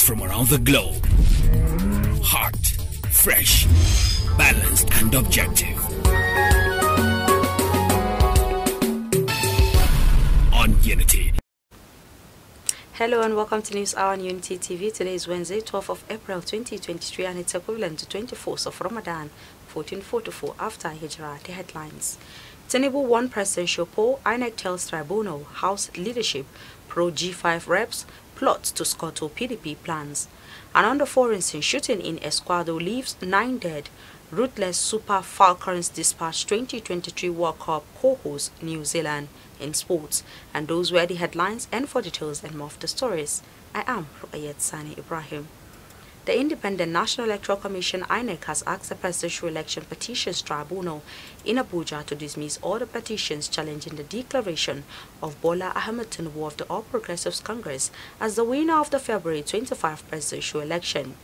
from around the globe. Hot, fresh, balanced and objective. On Unity. Hello and welcome to News Hour on Unity TV. Today is Wednesday, 12th of April 2023 and it's equivalent to 24th of Ramadan 1444 after Hijrah. The headlines. Tinubu won presidential poll. INEC tells tribunal House leadership pro G5 reps plots to scuttle PDP plans. And on the foreign scene, shooting in Ecuador leaves 9 dead. Ruthless Super Falcons dispatch 2023 World Cup co-host New Zealand in sports. And those were the headlines, and for details and more of the stories, I am Ruayat Sani Ibrahim. The Independent National Electoral Commission INEC has asked the Presidential Election Petitions Tribunal in Abuja to dismiss all the petitions challenging the declaration of Bola Ahmed Tinubu of the All Progressives Congress as the winner of the February 25 presidential election.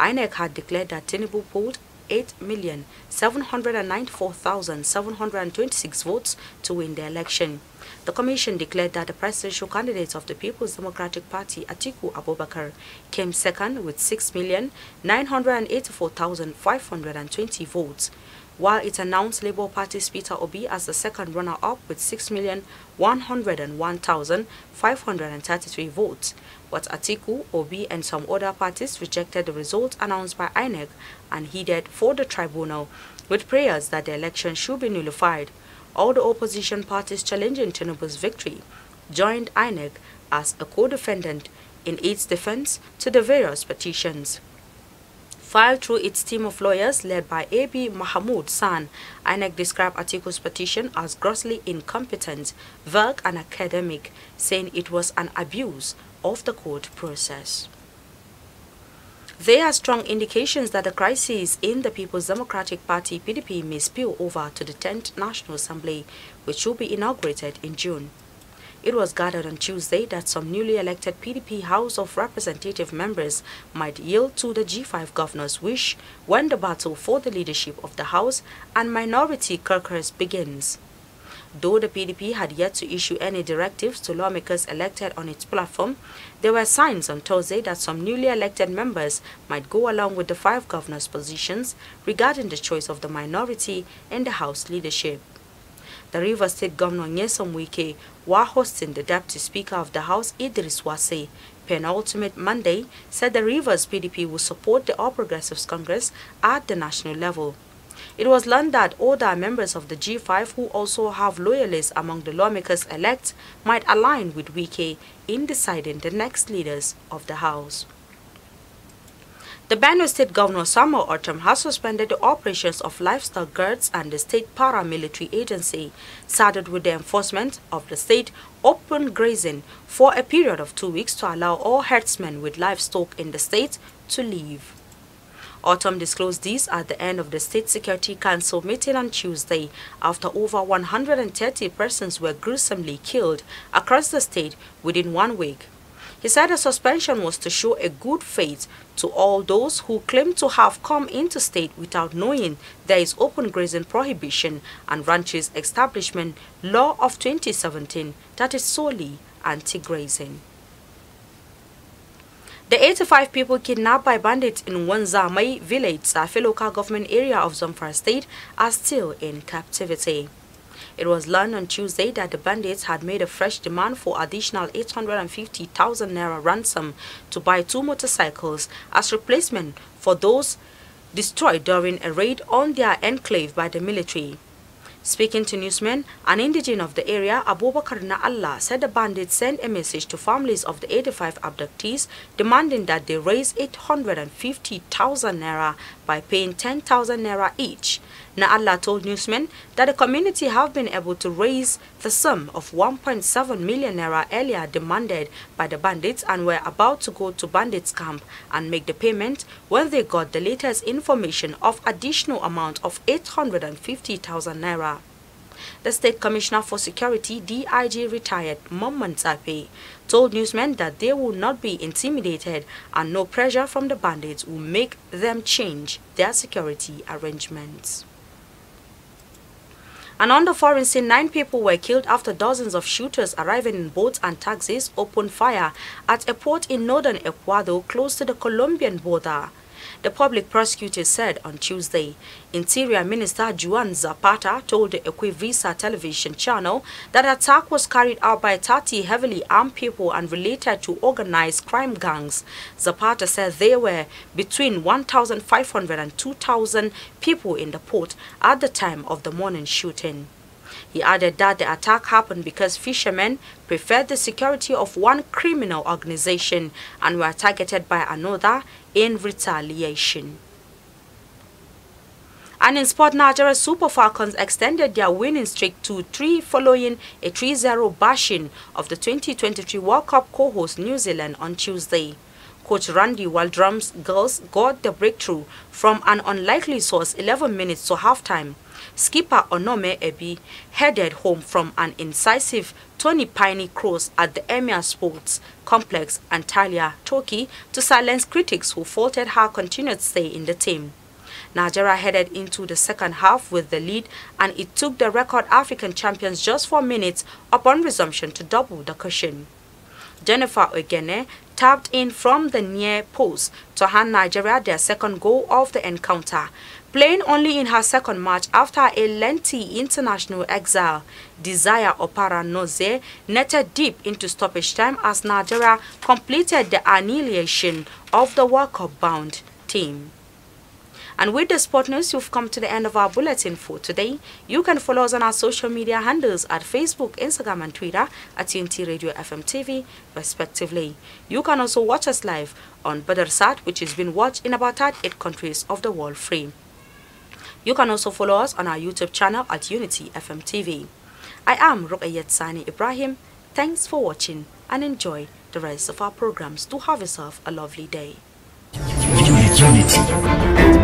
INEC had declared that Tinubu polled 8,794,726 votes to win the election. The Commission declared that the presidential candidate of the People's Democratic Party, Atiku Abubakar, came second with 6,984,520 votes, while it announced Labour Party's Peter Obi as the second runner-up with 6,101,533 votes. But Atiku, Obi and some other parties rejected the result announced by INEC and headed for the tribunal with prayers that the election should be nullified. All the opposition parties challenging Tinubu's victory joined INEC as a co-defendant in its defense to the various petitions. Filed through its team of lawyers led by A.B. Mahmoud San, INEC described Atiku's petition as grossly incompetent, vague and academic, saying it was an abuse of the court process. There are strong indications that the crisis in the People's Democratic Party (PDP) may spill over to the 10th National Assembly, which will be inaugurated in June. It was gathered on Tuesday that some newly elected PDP House of Representative members might yield to the G5 governor's wish when the battle for the leadership of the House and minority caucus begins. Though the PDP had yet to issue any directives to lawmakers elected on its platform, there were signs on Thursday that some newly elected members might go along with the 5 governors' positions regarding the choice of the minority in the House leadership. The Rivers State Governor Nyesom Wike, while hosting the Deputy Speaker of the House Idris Wase, penultimate Monday, said the Rivers PDP will support the All Progressives Congress at the national level. It was learned that other members of the G5 who also have loyalists among the lawmakers elect might align with Wike in deciding the next leaders of the House. The Benue State Governor Samuel Ortom has suspended the operations of livestock guards and the state paramilitary agency saddled with the enforcement of the state open grazing for a period of 2 weeks to allow all herdsmen with livestock in the state to leave. Ortom disclosed this at the end of the State Security Council meeting on Tuesday after over 130 persons were gruesomely killed across the state within 1 week. He said the suspension was to show a good faith to all those who claim to have come into state without knowing there is open grazing prohibition and ranches establishment law of 2017 that is solely anti-grazing. The 85 people kidnapped by bandits in Wanzamai village, Tafe local government area of Zamfara state, are still in captivity. It was learned on Tuesday that the bandits had made a fresh demand for additional 850,000 naira ransom to buy 2 motorcycles as replacement for those destroyed during a raid on their enclave by the military. Speaking to newsmen, an indigene of the area, Abubakar Na'Allah, said the bandits sent a message to families of the 85 abductees demanding that they raise 850,000 naira by paying 10,000 naira each. Na'Allah told newsmen that the community have been able to raise the sum of 1.7 million naira earlier demanded by the bandits and were about to go to bandits camp and make the payment when they got the latest information of additional amount of 850,000 naira. The State Commissioner for Security, DIG retired Muhammad Tafe, told newsmen that they will not be intimidated and no pressure from the bandits will make them change their security arrangements. And on the foreign scene, 9 people were killed after dozens of shooters arriving in boats and taxis opened fire at a port in northern Ecuador close to the Colombian border. The public prosecutor said on Tuesday. Interior Minister Juan Zapata told the Akwai television channel that the attack was carried out by 30 heavily armed people and related to organized crime gangs. Zapata said there were between 1,500 and 2,000 people in the port at the time of the morning shooting. He added that the attack happened because fishermen preferred the security of one criminal organization and were targeted by another in retaliation. And in sport, Nigeria Super Falcons extended their winning streak to 3 following a 3-0 bashing of the 2023 World Cup co-host New Zealand on Tuesday. Coach Randy Waldrum's girls got the breakthrough from an unlikely source 11 minutes to halftime. Skipper Onome Ebi headed home from an incisive 20-piney cross at the Emir Sports Complex, Antalya, Turkey, to silence critics who faulted her continued stay in the team. Nigeria headed into the second half with the lead, and it took the record African champions just 4 minutes upon resumption to double the cushion. Jennifer Ogene tapped in from the near post to hand Nigeria their second goal of the encounter. Playing only in her second match after a lengthy international exile, Desire Opara Noze netted deep into stoppage time as Nigeria completed the annihilation of the World Cup-bound team. And with the sport news, you've come to the end of our bulletin for today. You can follow us on our social media handles at Facebook, Instagram and Twitter at TNT Radio FM TV, respectively. You can also watch us live on Badarsat, which is being watched in about 38 countries of the world free. You can also follow us on our YouTube channel at Unity FM TV. I am Ruqayyat Sani Ibrahim. Thanks for watching and enjoy the rest of our programs. Do have yourself a lovely day. Unity.